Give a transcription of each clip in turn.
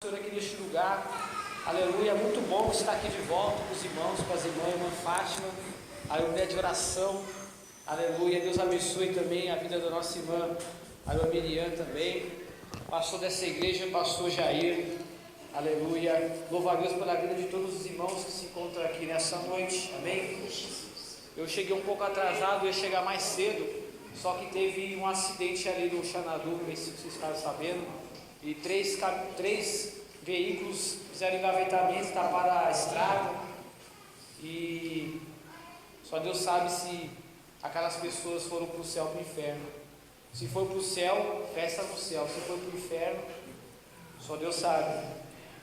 Senhor, aqui neste lugar, aleluia, é muito bom estar aqui de volta com os irmãos, com as irmãs, irmã Fátima, aleluia, de oração, aleluia, Deus abençoe também a vida da nossa irmã, a irmã Miriam também, pastor dessa igreja, pastor Jair, aleluia, louvo a Deus pela vida de todos os irmãos que se encontram aqui nessa noite, amém? Eu cheguei um pouco atrasado, eu ia chegar mais cedo, só que teve um acidente ali no Xanadu, não sei se vocês ficaram sabendo, e três veículos fizeram engavetamento, taparam a estrada, e só Deus sabe se aquelas pessoas foram para o céu ou para o inferno. Se for para o céu, festa no céu; se for para o inferno, só Deus sabe.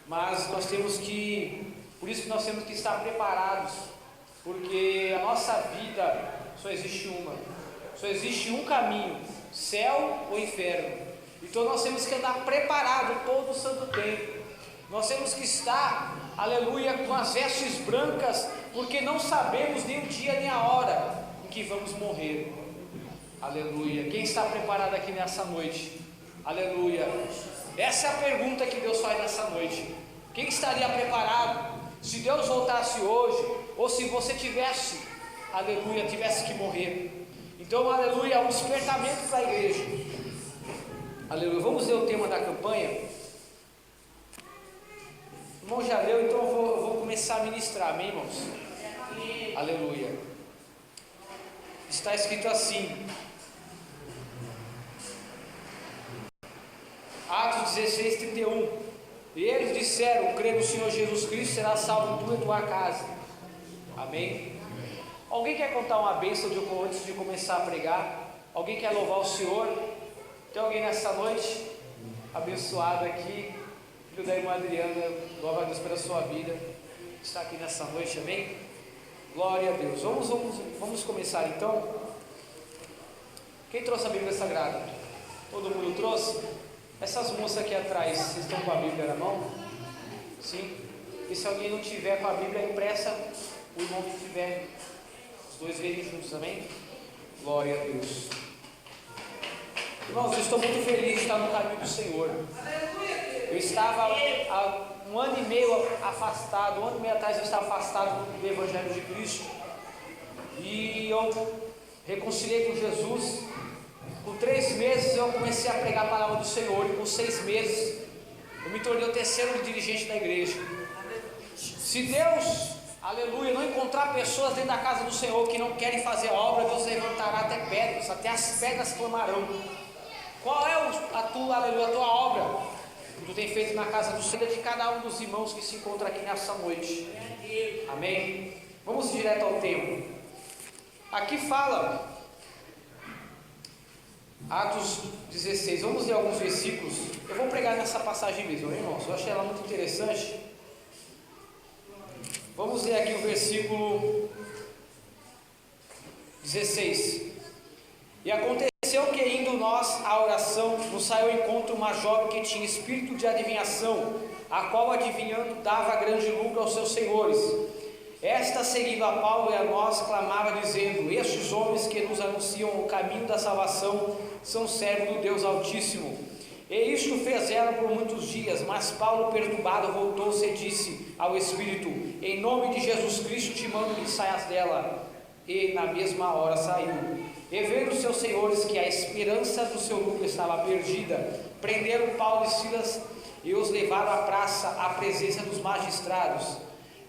Mas nós temos que, por isso que nós temos que estar preparados, porque a nossa vida só existe uma, só existe um caminho: céu ou inferno. Então nós temos que andar preparado todo o santo tempo. Nós temos que estar, aleluia, com as vestes brancas, porque não sabemos nem o dia nem a hora em que vamos morrer. Aleluia. Quem está preparado aqui nessa noite? Aleluia. Essa é a pergunta que Deus faz nessa noite. Quem estaria preparado se Deus voltasse hoje, ou se você tivesse, aleluia, tivesse que morrer? Então, aleluia, um despertamento para a igreja. Aleluia. Vamos ler o tema da campanha. O irmão já leu, então eu vou começar a ministrar, amém, irmãos? Aleluia. Está escrito assim, Atos 16, 31. E eles disseram: crê no Senhor Jesus Cristo, será salvo tu e tua casa. Amém. Alguém quer contar uma bênção antes de começar a pregar? Alguém quer louvar o Senhor? Tem alguém nessa noite abençoado aqui, filho da irmã Adriana? Glória a Deus pela sua vida, está aqui nessa noite, amém? Glória a Deus. Vamos começar então. Quem trouxe a Bíblia Sagrada? Todo mundo trouxe? Essas moças aqui atrás, vocês estão com a Bíblia na mão? Sim? E se alguém não tiver com a Bíblia, impressa, o irmão que tiver, os dois verem juntos, amém? Glória a Deus. Irmãos, eu estou muito feliz de estar no caminho do Senhor. Eu estava há um ano e meio afastado, um ano e meio atrás eu estava afastado do Evangelho de Cristo, e eu reconciliei com Jesus. Com 3 meses eu comecei a pregar a palavra do Senhor, e com 6 meses eu me tornei o terceiro dirigente da igreja. Se Deus, aleluia, não encontrar pessoas dentro da casa do Senhor que não querem fazer a obra, Deus levantará até pedras, até as pedras clamarão. Qual é a tua obra que tu tem feito na casa do Senhor, de cada um dos irmãos que se encontra aqui nessa noite? Amém? Vamos direto ao tema. Aqui fala Atos 16, vamos ler alguns versículos. Eu vou pregar nessa passagem mesmo, irmãos, eu achei ela muito interessante. Vamos ler aqui o versículo 16. E aconteceu que, indo nós à oração, nos saiu ao encontro uma jovem que tinha espírito de adivinhação, a qual, adivinhando, dava grande lucro aos seus senhores. Esta, seguindo a Paulo e a nós, clamava, dizendo: estes homens que nos anunciam o caminho da salvação são servos do Deus Altíssimo. E isto fizeram por muitos dias. Mas Paulo, perturbado, voltou-se e disse ao Espírito: em nome de Jesus Cristo te mando que saias dela. E na mesma hora saiu. E vendo seus senhores que a esperança do seu lucro estava perdida, prenderam Paulo e Silas e os levaram à praça, à presença dos magistrados.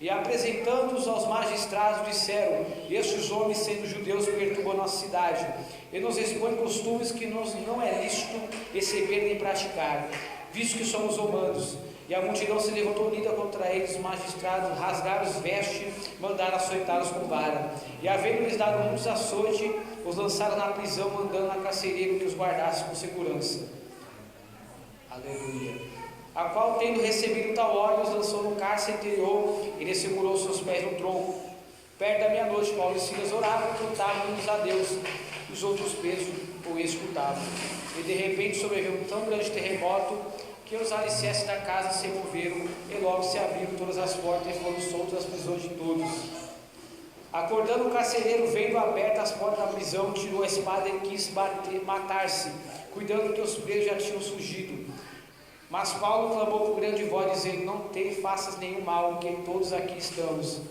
E apresentando-os aos magistrados, disseram: estes homens, sendo judeus, perturbam a nossa cidade, e nos expõem costumes que nos não é lícito receber nem praticar, visto que somos romanos. E a multidão se levantou unida contra eles. Os magistrados rasgaram os vestes, mandaram açoitá-los com vara, e havendo-lhes dado muitos açoites, os lançaram na prisão, mandando a carcereiro que os guardasse com segurança. Aleluia. A qual, tendo recebido tal ordem, os lançou no cárcere interior, e lhe segurou seus pés no tronco. Perto da meia-noite, Paulo e Silas oravam e cantavam uns a Deus, e os outros presos o escutavam. E de repente sobreveio um tão grande terremoto, que os alicerces da casa se moveram, e logo se abriram todas as portas, e foram soltas as prisões de todos. Acordando o carcereiro, vendo abertas as portas da prisão, tirou a espada e quis matar-se, cuidando que os presos já tinham fugido. Mas Paulo clamou com grande voz, dizendo: não te faças nenhum mal, porque todos aqui estamos.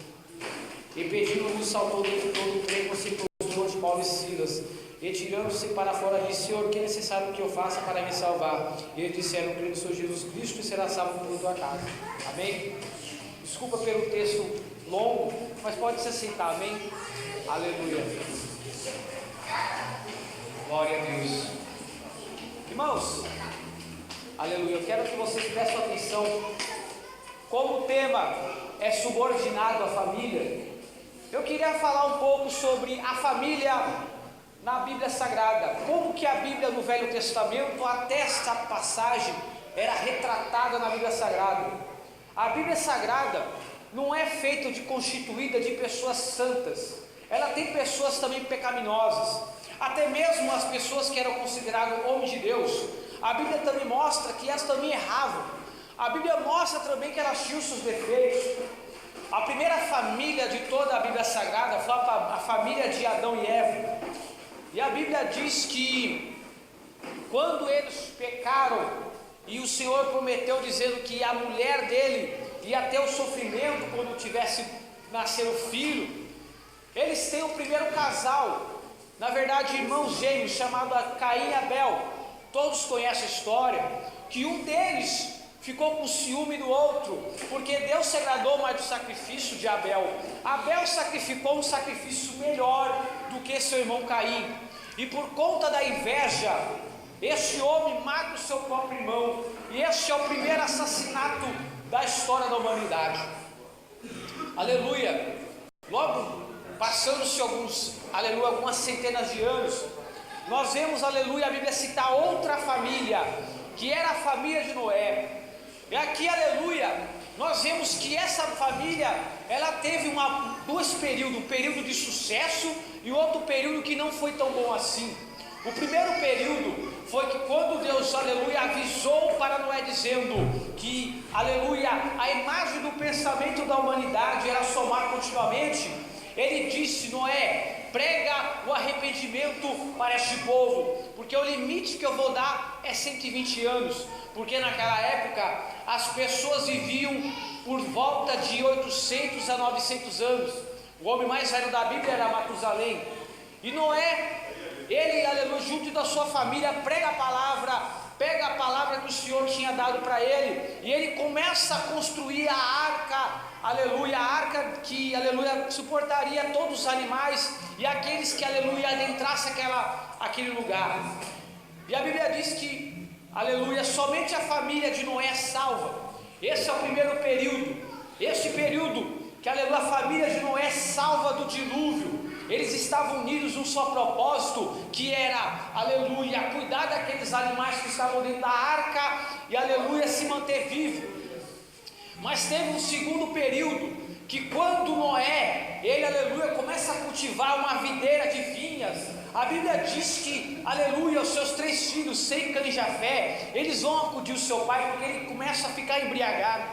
E pedindo-nos saltou dentro todo o trem, se prostrou de Paulo e Silas. E tirando-se para fora, disse: Senhor, que é necessário que eu faça para me salvar? E eles disseram: crê no Senhor Jesus Cristo e será salvo por tua casa. Amém? Desculpa pelo texto longo, mas pode se sentar, amém? Aleluia. Glória a Deus. Irmãos, aleluia, eu quero que vocês prestem atenção. Como o tema é subordinado à família, eu queria falar um pouco sobre a família na Bíblia Sagrada. Como que a Bíblia no Velho Testamento, até esta passagem, era retratada na Bíblia Sagrada. A Bíblia Sagrada não é feita constituída de pessoas santas. Ela tem pessoas também pecaminosas. Até mesmo as pessoas que eram consideradas homens de Deus, a Bíblia também mostra que elas também erravam. A Bíblia mostra também que elas tinham seus defeitos. A primeira família de toda a Bíblia Sagrada foi a família de Adão e Eva. E a Bíblia diz que quando eles pecaram, e o Senhor prometeu dizendo que a mulher dele ia ter o sofrimento quando tivesse nascer o filho, eles têm o primeiro casal, na verdade irmãos gêmeos, chamado Caim e Abel. Todos conhecem a história, que um deles ficou com ciúme do outro, porque Deus se agradou mais do sacrifício de Abel. Abel sacrificou um sacrifício melhor do que seu irmão Caim, e por conta da inveja, este homem mata o seu próprio irmão, e este é o primeiro assassinato da história da humanidade. Aleluia. Logo, passando-se algumas centenas de anos, nós vemos, aleluia, a Bíblia citar outra família, que era a família de Noé. E aqui, aleluia, nós vemos que essa família, ela teve dois períodos, um período de sucesso e outro período que não foi tão bom assim. O primeiro período foi que quando Deus, aleluia, avisou para Noé dizendo que, aleluia, a imagem do pensamento da humanidade era somar continuamente, ele disse: Noé, prega o arrependimento para este povo, porque o limite que eu vou dar é 120 anos, porque naquela época as pessoas viviam por volta de 800 a 900 anos. O homem mais velho da Bíblia era Matusalém. E Noé, ele, aleluia, junto da sua família, pega a palavra que o Senhor tinha dado para ele, e ele começa a construir a arca, aleluia, a arca que, aleluia, suportaria todos os animais e aqueles que, aleluia, adentrassem aquele lugar. E a Bíblia diz que, aleluia, somente a família de Noé é salva. Esse é o primeiro período. Este período que, aleluia, a família de Noé é salva do dilúvio. Eles estavam unidos num só propósito, que era, aleluia, cuidar daqueles animais que estavam dentro da arca e, aleluia, se manter vivo. Mas teve um segundo período, que quando Noé, ele, aleluia, começa a cultivar uma videira de vinhas, a Bíblia diz que, aleluia, os seus 3 filhos, Sem, Cã e Jafé, eles vão acudir o seu pai, porque ele começa a ficar embriagado.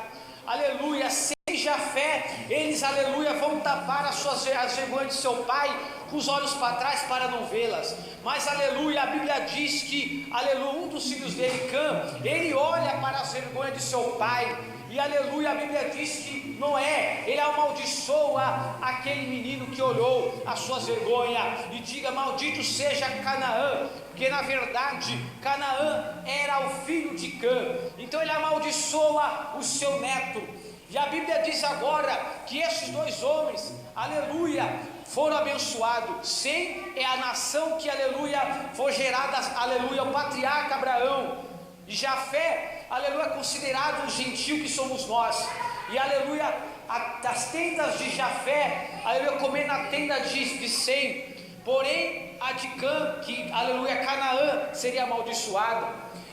Aleluia, Sem e Jafé, eles, aleluia, vão tapar as vergonhas de seu pai com os olhos para trás para não vê-las. Mas, aleluia, a Bíblia diz que, aleluia, um dos filhos dele, Cã, ele olha para as vergonhas de seu pai. E, aleluia, a Bíblia diz que Noé, ele amaldiçoa aquele menino que olhou as suas vergonhas, e diga: maldito seja Canaã, porque na verdade Canaã era o filho de Cã. Então ele amaldiçoa o seu neto. E a Bíblia diz agora que esses 2 homens, aleluia, foram abençoados. Sem é a nação que, aleluia, foi gerada, aleluia, o patriarca Abraão. E Jafé, aleluia, considerado um gentil que somos nós. E, aleluia, as tendas de Jafé, aleluia, comer na tenda de Sem. Porém, a de Cã, que, aleluia, Canaã, seria amaldiçoada.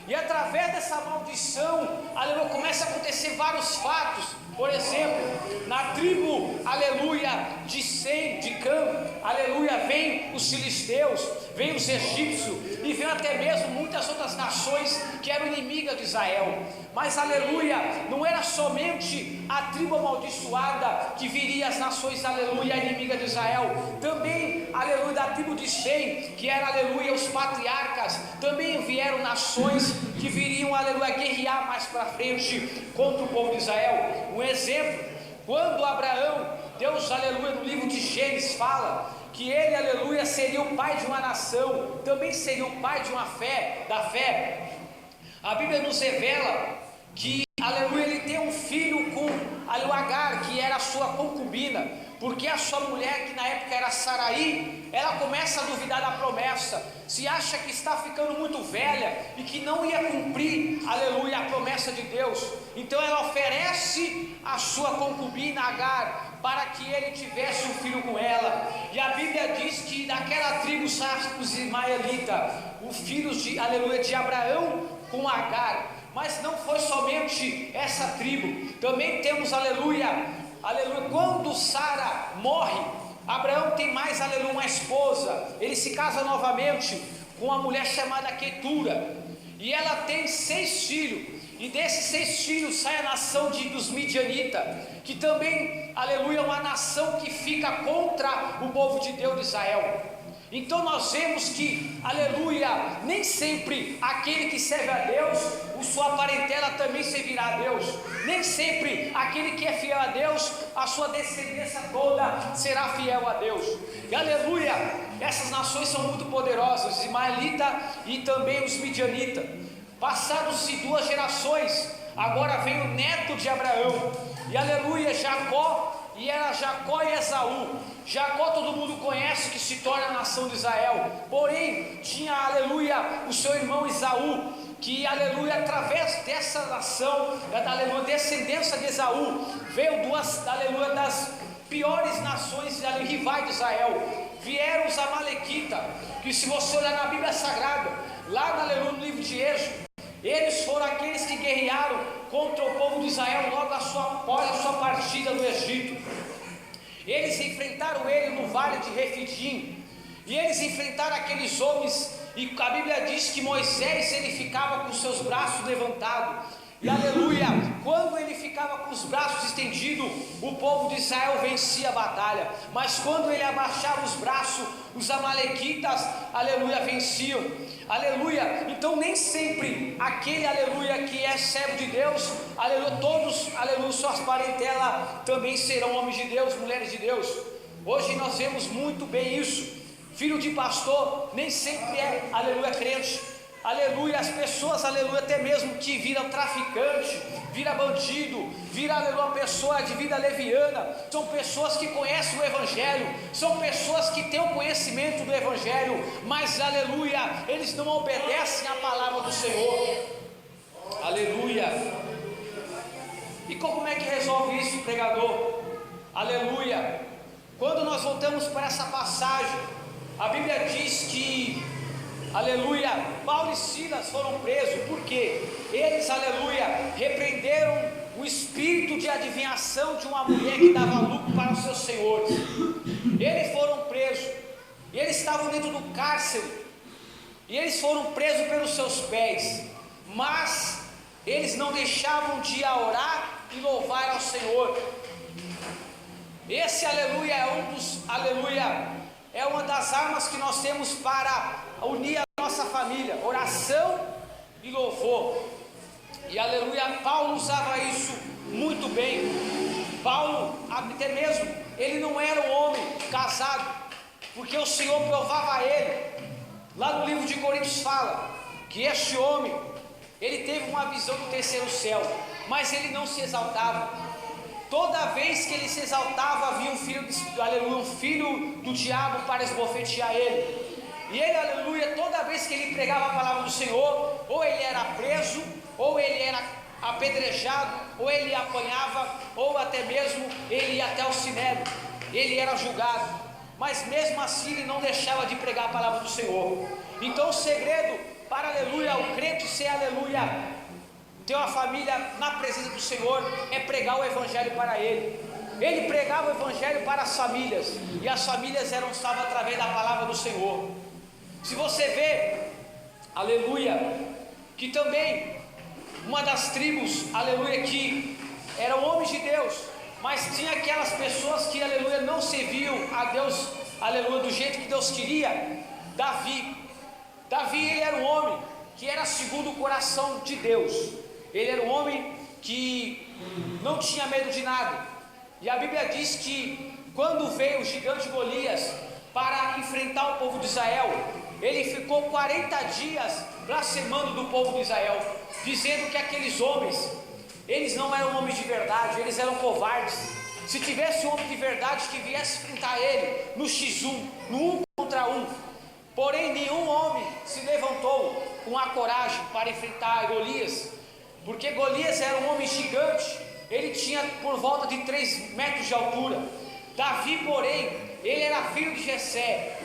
E através dessa maldição, aleluia, começa a acontecer vários fatos. Por exemplo, na tribo, aleluia, de Sem, de Cã, aleluia, vem os filisteus, vem os egípcios e vem até mesmo muitas outras nações que eram inimigas de Israel. Mas aleluia, não era somente a tribo amaldiçoada que viria as nações, aleluia, inimiga de Israel. Também, aleluia, da tribo de Sem, que era, aleluia, os patriarcas, também vieram nações que viriam, aleluia, guerrear mais para frente contra o povo de Israel. Um exemplo, quando Abraão, Deus, aleluia, no livro de Gênesis fala que ele, aleluia, seria o pai de uma nação, também seria o pai de uma fé, da fé. A Bíblia nos revela que, aleluia, ele tem um filho com Agar, que era a sua concubina, porque a sua mulher, que na época era Saraí, ela começa a duvidar da promessa, se acha que está ficando muito velha e que não ia cumprir, aleluia, a promessa de Deus. Então ela oferece a sua concubina Agar para que ele tivesse um filho com ela. E a Bíblia diz que daquela tribo saíram os ismaelitas, os filhos de, aleluia, de Abraão com Agar. Mas não foi somente essa tribo, também temos, aleluia, aleluia, quando Sara morre, Abraão tem mais, aleluia, uma esposa, ele se casa novamente com uma mulher chamada Quetura, e ela tem 6 filhos, e desses 6 filhos sai a nação dos Midianitas, que também, aleluia, é uma nação que fica contra o povo de Deus de Israel. Então nós vemos que, aleluia, nem sempre aquele que serve a Deus, sua parentela também servirá a Deus. Nem sempre aquele que é fiel a Deus, a sua descendência toda será fiel a Deus. E aleluia, essas nações são muito poderosas, os ismaelitas e também os midianitas. Passaram-se 2 gerações, agora vem o neto de Abraão, e aleluia, Jacó. E era Jacó e Esaú. Jacó todo mundo conhece, que se torna a nação de Israel. Porém, tinha, aleluia, o seu irmão Esaú, que, aleluia, através dessa nação, aleluia, descendência de Esaú, veio aleluia, das piores nações, rivais de Israel. Vieram os amalequitas, que se você olhar na Bíblia Sagrada, lá aleluia, no livro de Êxodo, eles foram aqueles que guerrearam contra o povo de Israel logo após a sua partida do Egito. Eles enfrentaram ele no vale de Refidim, e eles enfrentaram aqueles homens, e a Bíblia diz que Moisés, ele ficava com seus braços levantados, e aleluia, quando ele ficava com os braços estendidos, o povo de Israel vencia a batalha. Mas quando ele abaixava os braços, os amalequitas, aleluia, venciam. Aleluia, então nem sempre aquele, aleluia, que é servo de Deus, aleluia, todos, aleluia, suas parentelas também serão homens de Deus, mulheres de Deus. Hoje nós vemos muito bem isso. Filho de pastor nem sempre é, aleluia, crente. Aleluia, as pessoas, aleluia, até mesmo que viram traficante, vira bandido, vira, aleluia, pessoa de vida leviana, são pessoas que conhecem o Evangelho, são pessoas que têm o conhecimento do Evangelho, mas, aleluia, eles não obedecem à palavra do Senhor. Aleluia. E como é que resolve isso, pregador? Aleluia. Quando nós voltamos para essa passagem, a Bíblia diz que, aleluia, Paulo e Silas foram presos, porque eles, aleluia, repreenderam o espírito de adivinhação de uma mulher que dava lucro para os seus senhores. Eles foram presos, e eles estavam dentro do cárcere, e eles foram presos pelos seus pés, mas eles não deixavam de orar e louvar ao Senhor. Esse, aleluia, é uma das armas que nós temos para unir a nossa família, oração e louvor. E aleluia, Paulo usava isso muito bem. Paulo, até mesmo, ele não era um homem casado, porque o Senhor provava a ele. Lá no livro de Coríntios fala que este homem, ele teve uma visão do terceiro céu, mas ele não se exaltava. Toda vez que ele se exaltava, havia um filho do diabo para esbofetear ele. E ele, aleluia, toda vez que ele pregava a palavra do Senhor, ou ele era preso, ou ele era apedrejado, ou ele apanhava, ou até mesmo ele ia até o sinédrio, ele era julgado. Mas mesmo assim ele não deixava de pregar a palavra do Senhor. Então o segredo para, aleluia, o crente ser, aleluia, ter uma família na presença do Senhor, é pregar o Evangelho para ele. Ele pregava o Evangelho para as famílias, e as famílias eram salvas através da palavra do Senhor. Se você vê, aleluia, que também uma das tribos, aleluia, que eram homens de Deus, mas tinha aquelas pessoas que, aleluia, não serviam a Deus, aleluia, do jeito que Deus queria. Davi, ele era um homem que era segundo o coração de Deus. Ele era um homem que não tinha medo de nada. E a Bíblia diz que quando veio o gigante Golias para enfrentar o povo de Israel, ele ficou 40 dias blasfemando do povo de Israel, dizendo que aqueles homens, eles não eram homens de verdade, eles eram covardes. Se tivesse um homem de verdade que viesse enfrentar ele no X1, no 1 contra 1, porém nenhum homem se levantou com a coragem para enfrentar Golias, porque Golias era um homem gigante, ele tinha por volta de 3 metros de altura. Davi, porém, ele era filho de Jessé,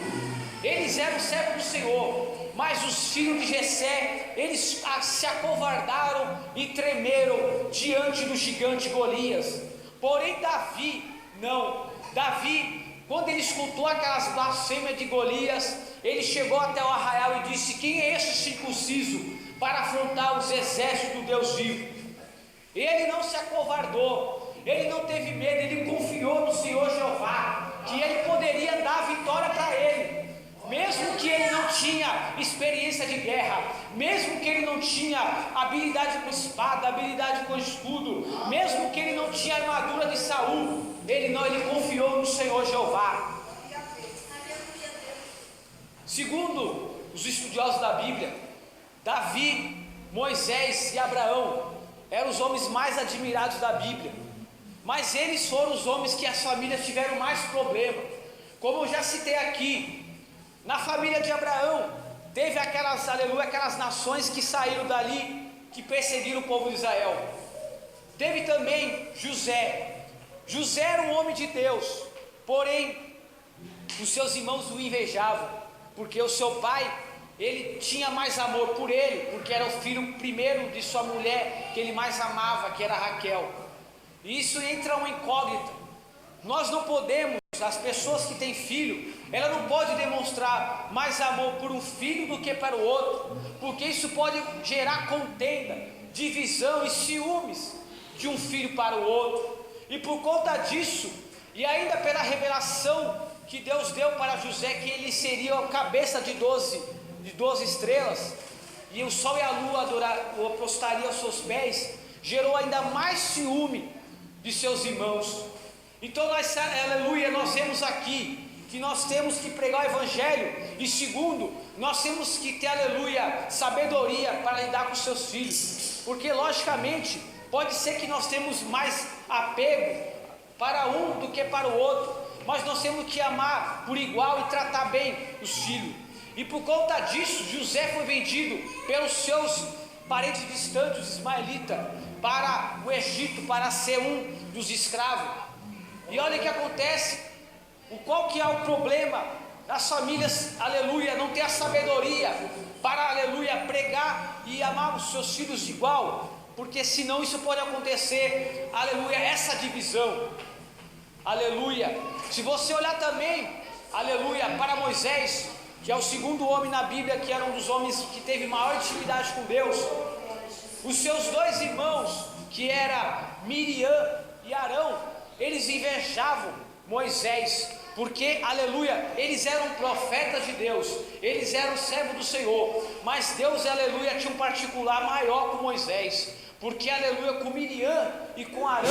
eles eram servos do Senhor, mas os filhos de Jessé, eles se acovardaram e tremeram diante do gigante Golias. Porém Davi, não. Davi, quando ele escutou aquelas blasfêmias de Golias, ele chegou até o arraial e disse: quem é esse circunciso para afrontar os exércitos do Deus vivo? Ele não se acovardou, ele não teve medo, ele confiou no Senhor Jeová, que ele poderia dar vitória para ele. Mesmo que ele não tinha experiência de guerra, mesmo que ele não tinha habilidade com espada, habilidade com escudo, mesmo que ele não tinha armadura de Saul, ele confiou no Senhor Jeová. Segundo os estudiosos da Bíblia, Davi, Moisés e Abraão eram os homens mais admirados da Bíblia, mas eles foram os homens que as famílias tiveram mais problema. Como eu já citei aqui, na família de Abraão, teve aquelas nações que saíram dali, que perseguiram o povo de Israel. Teve também José. José era um homem de Deus, porém, os seus irmãos o invejavam, porque o seu pai, ele tinha mais amor por ele, porque era o filho primeiro de sua mulher, que ele mais amava, que era Raquel. E isso entra uma incógnita. Nós não podemos, as pessoas que têm filho, ela não pode demonstrar mais amor por um filho do que para o outro, porque isso pode gerar contenda, divisão e ciúmes de um filho para o outro. E por conta disso, e ainda pela revelação que Deus deu para José, que ele seria a cabeça de 12 estrelas, e o sol e a lua prostariam aos seus pés, gerou ainda mais ciúme de seus irmãos. Então nós, aleluia, nós vemos aqui que nós temos que pregar o Evangelho, e segundo, nós temos que ter, aleluia, sabedoria para lidar com seus filhos, porque logicamente, pode ser que nós temos mais apego para um do que para o outro, mas nós temos que amar por igual e tratar bem os filhos. E por conta disso, José foi vendido pelos seus parentes distantes, os ismaelitas, para o Egito, para ser um dos escravos. E olha o que acontece, qual que é o problema das famílias, aleluia, não ter a sabedoria para, aleluia, pregar e amar os seus filhos de igual, porque senão isso pode acontecer, aleluia, essa divisão, aleluia. Se você olhar também, aleluia, para Moisés, que é o segundo homem na Bíblia, que era um dos homens que teve maior intimidade com Deus, os seus 2 irmãos, que era Miriam e Arão, eles invejavam Moisés, porque, aleluia, eles eram profetas de Deus, eles eram servos do Senhor, mas Deus, aleluia, tinha um particular maior com Moisés, porque, aleluia, com Miriam e com Arão,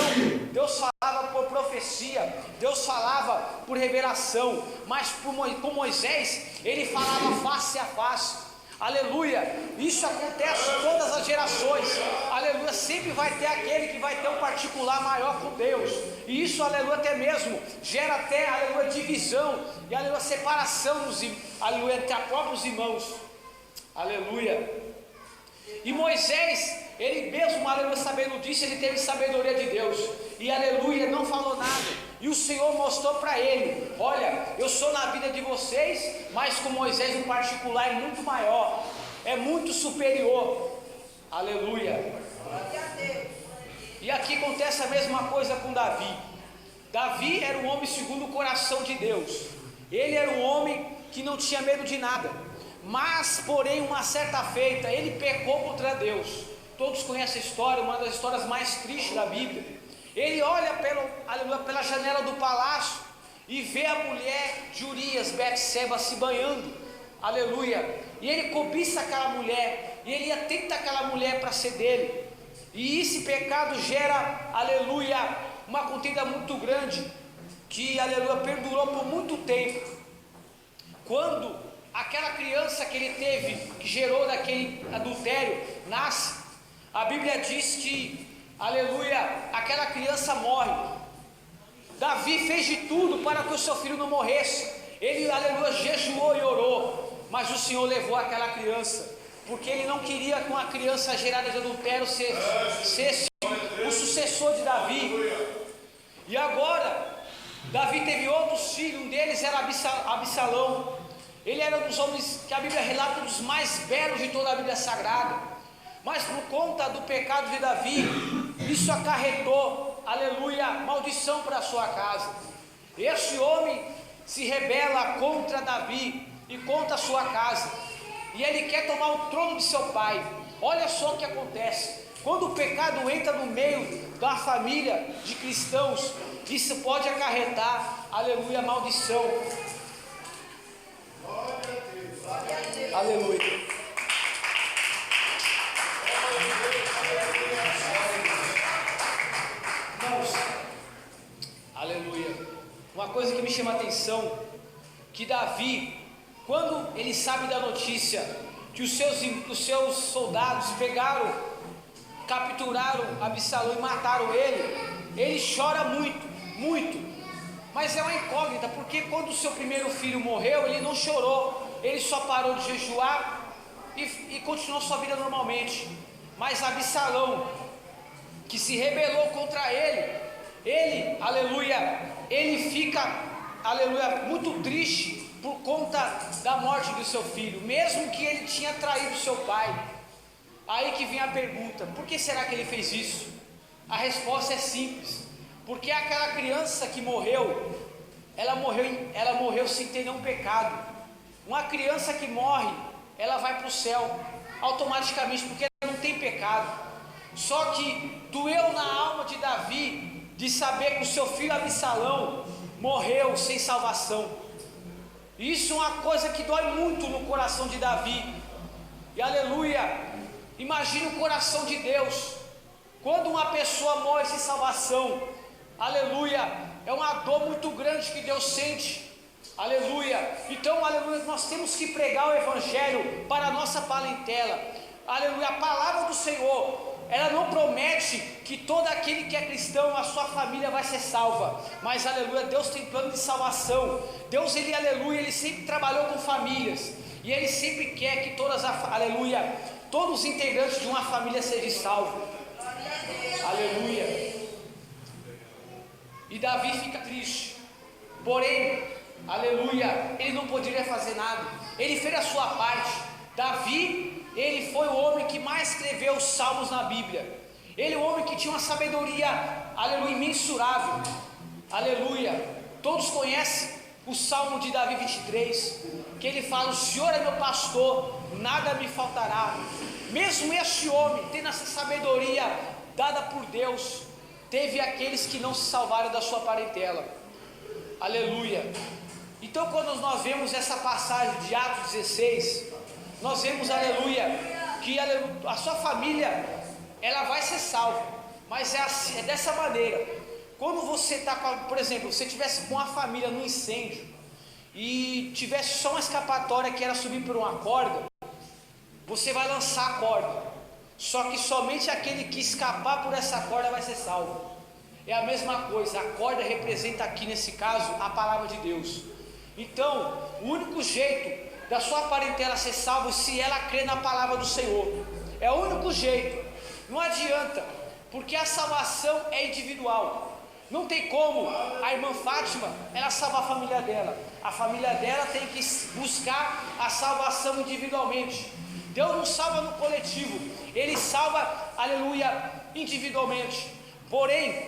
Deus falava por profecia, Deus falava por revelação, mas com Moisés, ele falava face a face. Aleluia, isso acontece em todas as gerações, aleluia, sempre vai ter aquele que vai ter um particular maior com Deus, e isso, aleluia, até mesmo, gera até, aleluia, divisão, e aleluia, separação, aleluia, entre os próprios irmãos, aleluia. E Moisés, ele mesmo, aleluia, sabendo disso, ele teve sabedoria de Deus, e aleluia, não falou nada. E o Senhor mostrou para ele: olha, eu sou na vida de vocês, mas com Moisés em particular é muito maior, é muito superior. Aleluia. E aqui acontece a mesma coisa com Davi. Davi era um homem segundo o coração de Deus. Ele era um homem que não tinha medo de nada. Mas, porém, uma certa feita, ele pecou contra Deus. Todos conhecem a história, uma das histórias mais tristes da Bíblia. Ele olha pela janela do palácio e vê a mulher de Urias, Betseba, se banhando, aleluia, e ele cobiça aquela mulher, e ele atenta aquela mulher para ser dele, e esse pecado gera, aleluia, uma contenda muito grande, que, aleluia, perdurou por muito tempo. Quando aquela criança que ele teve, que gerou daquele adultério, nasce, a Bíblia diz que, aleluia, aquela criança morre. Davi fez de tudo para que o seu filho não morresse. Ele, aleluia, jejuou e orou, mas o Senhor levou aquela criança, porque ele não queria que uma criança gerada de adultério fosse o sucessor de Davi. E agora, Davi teve outros filhos, um deles era Absalão. Ele era um dos homens que a Bíblia relata, um dos mais belos de toda a Bíblia Sagrada. Mas por conta do pecado de Davi, isso acarretou, aleluia, maldição para a sua casa. Este homem se rebela contra Davi e contra a sua casa, e ele quer tomar o trono de seu pai. Olha só o que acontece: quando o pecado entra no meio da família de cristãos, isso pode acarretar, aleluia, maldição. Aleluia. Irmãos, aleluia. Uma coisa que me chama a atenção, que Davi, quando ele sabe da notícia que os seus soldados capturaram Absalão e mataram ele chora muito, muito. Mas é uma incógnita, porque quando o seu primeiro filho morreu, ele não chorou, ele só parou de jejuar e continuou sua vida normalmente. Mas Absalão, que se rebelou contra ele, aleluia, ele fica, aleluia, muito triste por conta da morte do seu filho, mesmo que ele tinha traído seu pai. Aí que vem a pergunta: por que será que ele fez isso? A resposta é simples: porque aquela criança que morreu, ela morreu sem ter nenhum pecado. Uma criança que morre, ela vai para o céu automaticamente, porque ela não tem pecado. Só que doeu na alma de Davi de saber que o seu filho Absalão morreu sem salvação. Isso é uma coisa que dói muito no coração de Davi. E aleluia, imagine o coração de Deus quando uma pessoa morre sem salvação. Aleluia, é uma dor muito grande que Deus sente. Aleluia. Então, aleluia, nós temos que pregar o evangelho para a nossa parentela. Aleluia, a palavra do Senhor, ela não promete que todo aquele que é cristão, a sua família vai ser salva, mas aleluia, Deus tem plano de salvação. Deus, ele, aleluia, ele sempre trabalhou com famílias, e ele sempre quer que aleluia, todos os integrantes de uma família sejam salvos. Aleluia. E Davi fica triste, porém, aleluia, ele não poderia fazer nada. Ele fez a sua parte. Davi, ele foi o homem que mais escreveu os salmos na Bíblia. Ele é o homem que tinha uma sabedoria, aleluia, imensurável. Aleluia. Todos conhecem o Salmo de Davi 23, que ele fala: o Senhor é meu pastor, nada me faltará. Mesmo este homem, tendo essa sabedoria dada por Deus, teve aqueles que não se salvaram da sua parentela. Aleluia. Então, quando nós vemos essa passagem de Atos 16, nós vemos, aleluia, que a sua família, ela vai ser salva, mas é dessa maneira. Quando você está, por exemplo, se você tivesse com a família no incêndio e tivesse só uma escapatória que era subir por uma corda, você vai lançar a corda, só que somente aquele que escapar por essa corda vai ser salvo. É a mesma coisa, a corda representa aqui nesse caso a palavra de Deus. Então, o único jeito da sua parentela ser salva é se ela crê na palavra do Senhor. É o único jeito. Não adianta, porque a salvação é individual. Não tem como a irmã Fátima, ela salvar a família dela. A família dela tem que buscar a salvação individualmente. Deus não salva no coletivo, Ele salva, aleluia, individualmente. Porém,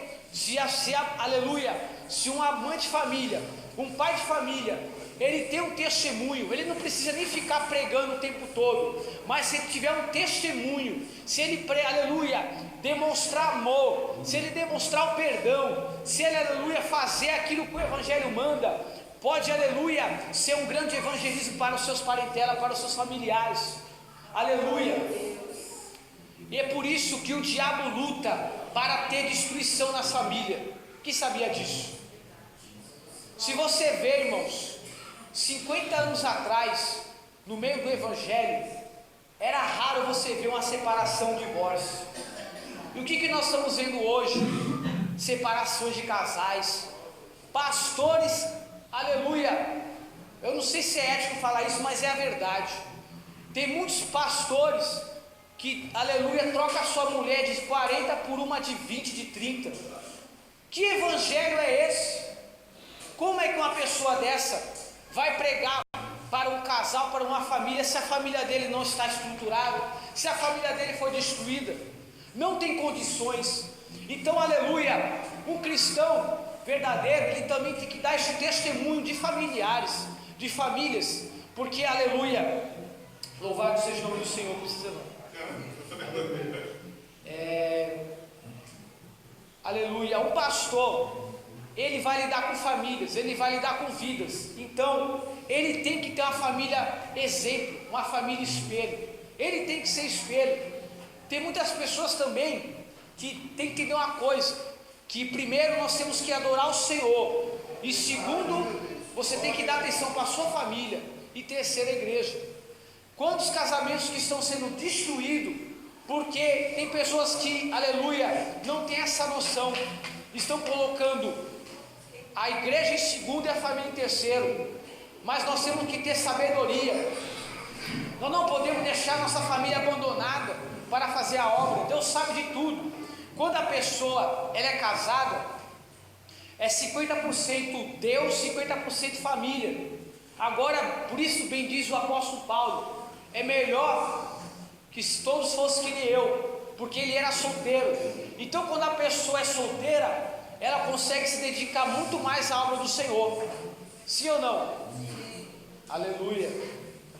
aleluia, se uma mãe de família, um pai de família, ele tem um testemunho, ele não precisa nem ficar pregando o tempo todo, mas se ele tiver um testemunho, se ele, aleluia, demonstrar amor, se ele demonstrar o perdão, se ele, aleluia, fazer aquilo que o Evangelho manda, pode, aleluia, ser um grande evangelismo para os seus parentela, para os seus familiares, aleluia. E é por isso que o diabo luta para ter destruição na família. Quem sabia disso? Se você vê, irmãos, 50 anos atrás, no meio do Evangelho, era raro você ver uma separação, um divórcio. E o que nós estamos vendo hoje? Separações de casais, pastores, aleluia, eu não sei se é ético falar isso, mas é a verdade. Tem muitos pastores que, aleluia, troca a sua mulher de 40 por uma de 20, de 30. Que evangelho é esse? Como é que uma pessoa dessa vai pregar para um casal, para uma família, se a família dele não está estruturada, se a família dele foi destruída? Não tem condições. Então, aleluia, um cristão verdadeiro, ele também tem que dar esse testemunho de familiares, de famílias, porque, aleluia, louvado seja o nome do Senhor, precisa não. Aleluia, um pastor, ele vai lidar com famílias, ele vai lidar com vidas, então ele tem que ter uma família exemplo, uma família espelho, ele tem que ser espelho. Tem muitas pessoas também que tem que entender uma coisa, que primeiro nós temos que adorar o Senhor, e segundo, você tem que dar atenção para a sua família, e terceiro, a igreja. Quantos casamentos que estão sendo destruídos, porque tem pessoas que, aleluia, não tem essa noção, estão colocando a igreja em segundo e a família em terceiro, mas nós temos que ter sabedoria, nós não podemos deixar nossa família abandonada para fazer a obra. Deus sabe de tudo. Quando a pessoa ela é casada, é 50% Deus, 50% família. Agora, por isso bem diz o apóstolo Paulo, é melhor que se todos fossem que nem eu, porque ele era solteiro. Então quando a pessoa é solteira, ela consegue se dedicar muito mais à obra do Senhor, sim ou não? Aleluia.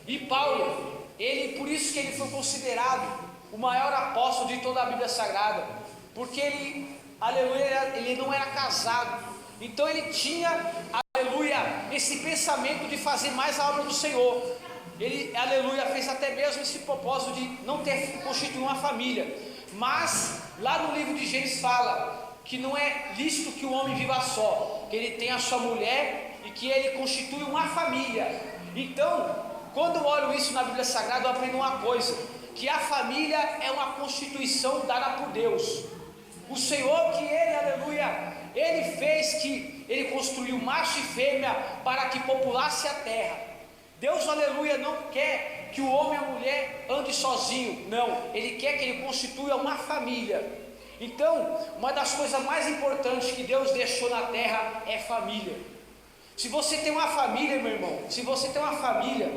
E Paulo, ele, por isso que ele foi considerado o maior apóstolo de toda a Bíblia Sagrada, porque ele, aleluia, ele não era casado, então ele tinha, aleluia, esse pensamento de fazer mais a obra do Senhor. Ele, aleluia, fez até mesmo esse propósito de não ter constituído uma família, mas lá no livro de Gênesis fala que não é lícito que o homem viva só, que ele tem a sua mulher e que ele constitui uma família. Então, quando eu olho isso na Bíblia Sagrada, eu aprendo uma coisa, que a família é uma constituição dada por Deus. O Senhor que ele, aleluia, ele fez que ele construiu macho e fêmea para que populasse a terra. Deus, aleluia, não quer que o homem e a mulher andem sozinhos, não, ele quer que ele constitua uma família. Então, uma das coisas mais importantes que Deus deixou na terra é família. Se você tem uma família, meu irmão, se você tem uma família,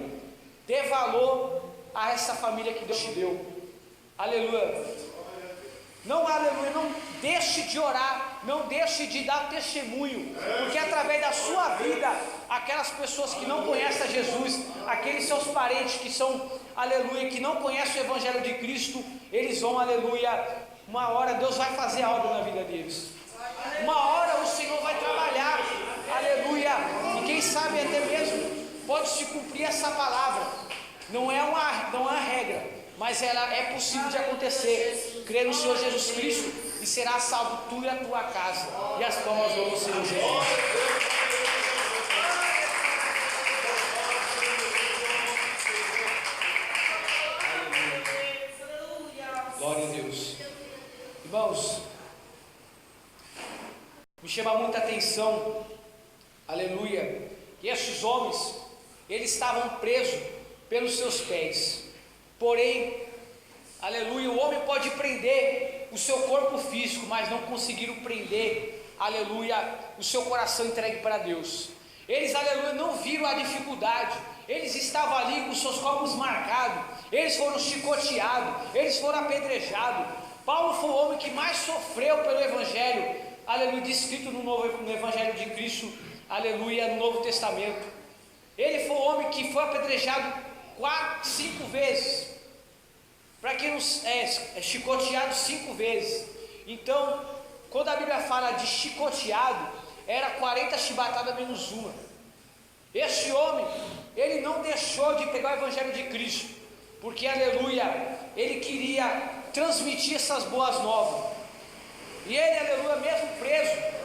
dê valor a essa família que Deus te deu. Aleluia. Não, aleluia, não deixe de orar, não deixe de dar testemunho, porque através da sua vida, aquelas pessoas que não conhecem a Jesus, aqueles seus parentes que são, aleluia, que não conhecem o Evangelho de Cristo, eles vão, aleluia, uma hora Deus vai fazer a obra na vida deles, uma hora o Senhor vai trabalhar, aleluia, e quem sabe até mesmo pode se cumprir essa palavra. Não é uma regra, mas ela é possível de acontecer. Crê no Senhor Jesus Cristo e será salvo tu e a tua casa, e as palmas vão ser o Jesus. Glória a Deus. Irmãos, me chama muita atenção, aleluia, que esses homens, eles estavam presos pelos seus pés, porém, aleluia, o homem pode prender o seu corpo físico, mas não conseguiram prender, aleluia, o seu coração entregue para Deus. Eles, aleluia, não viram a dificuldade, eles estavam ali com seus corpos marcados, eles foram chicoteados, eles foram apedrejados. Paulo foi o homem que mais sofreu pelo Evangelho, aleluia, descrito no Evangelho de Cristo, aleluia, no Novo Testamento. Ele foi o homem que foi apedrejado 5 vezes. Para quem não é chicoteado 5 vezes. Então, quando a Bíblia fala de chicoteado, era 40 chibatadas menos uma. Este homem, ele não deixou de pegar o Evangelho de Cristo, porque, aleluia, ele queria transmitir essas boas novas. E ele, aleluia, mesmo preso,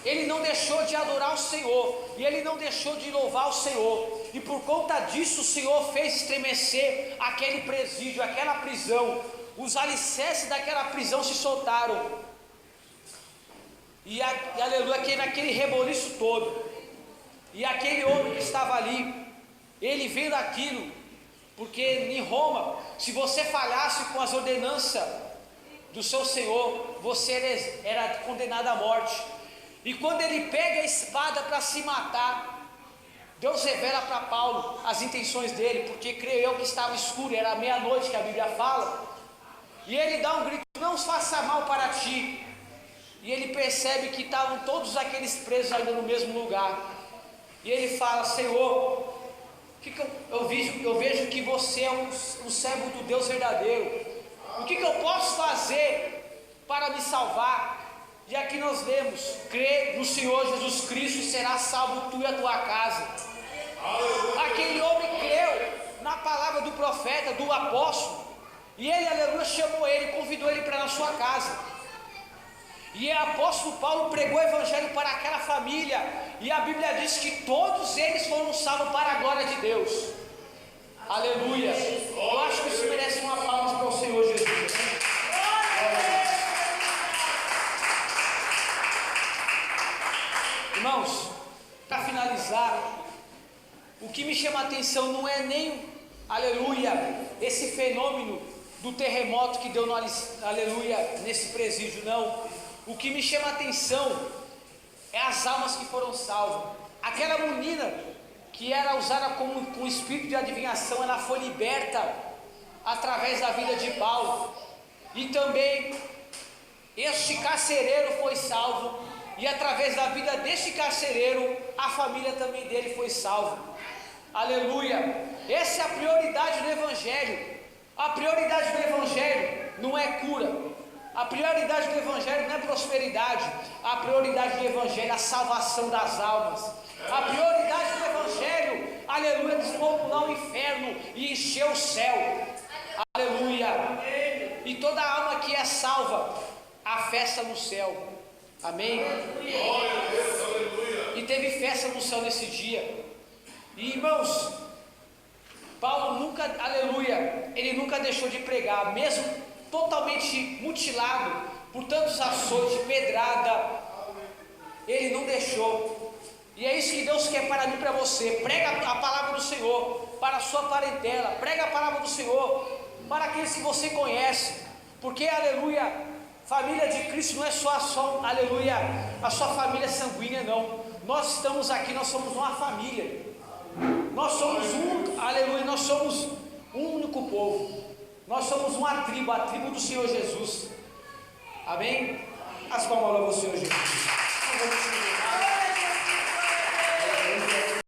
ele não deixou de adorar o Senhor, e ele não deixou de louvar o Senhor, e por conta disso o Senhor fez estremecer aquele presídio, aquela prisão. Os alicerces daquela prisão se soltaram, e aleluia, naquele reboliço todo, e aquele homem que estava ali, ele vendo aquilo, porque em Roma, se você falhasse com as ordenanças do seu Senhor, você era condenado à morte. E quando ele pega a espada para se matar, Deus revela para Paulo as intenções dele, porque creio eu que estava escuro, era meia-noite que a Bíblia fala, e ele dá um grito: não faça mal para ti. E ele percebe que estavam todos aqueles presos ainda no mesmo lugar, e ele fala: Senhor, eu vejo que você é um servo do Deus verdadeiro, o que eu posso fazer para me salvar? E aqui nós lemos: crê no Senhor Jesus Cristo e será salvo tu e a tua casa. Aquele homem creu na palavra do profeta, do apóstolo, e ele, aleluia, chamou ele, convidou ele para na sua casa. E o apóstolo Paulo pregou o evangelho para aquela família, e a Bíblia diz que todos eles foram salvos para a glória de Deus. Aleluia. Eu acho que isso merece uma palma para o Senhor Jesus. Irmãos, para finalizar, o que me chama a atenção não é nem, aleluia, esse fenômeno do terremoto que deu no, aleluia, nesse presídio, não. O que me chama a atenção é as almas que foram salvas. Aquela menina que era usada com espírito de adivinhação, ela foi liberta através da vida de Paulo. E também este carcereiro foi salvo, e através da vida deste carcereiro, a família também dele foi salva. Aleluia. Essa é a prioridade do Evangelho. A prioridade do Evangelho não é cura. A prioridade do Evangelho não é prosperidade. A prioridade do Evangelho é a salvação das almas. A prioridade do Evangelho, aleluia, é despopular o inferno e encher o céu. Aleluia. E toda alma que é salva, há festa no céu. Amém? E teve festa no céu nesse dia. E irmãos, Paulo nunca, aleluia, ele nunca deixou de pregar, mesmo totalmente mutilado por tantos açoites, pedrada, ele não deixou. E é isso que Deus quer para mim e para você. Prega a palavra do Senhor para a sua parentela, prega a palavra do Senhor para aqueles que você conhece, porque, aleluia, família de Cristo não é só aleluia, a sua família sanguínea, não. Nós estamos aqui, nós somos uma família, nós somos aleluia, nós somos um único povo. Nós somos uma tribo, a tribo do Senhor Jesus. Amém? As palmas ao Senhor Jesus.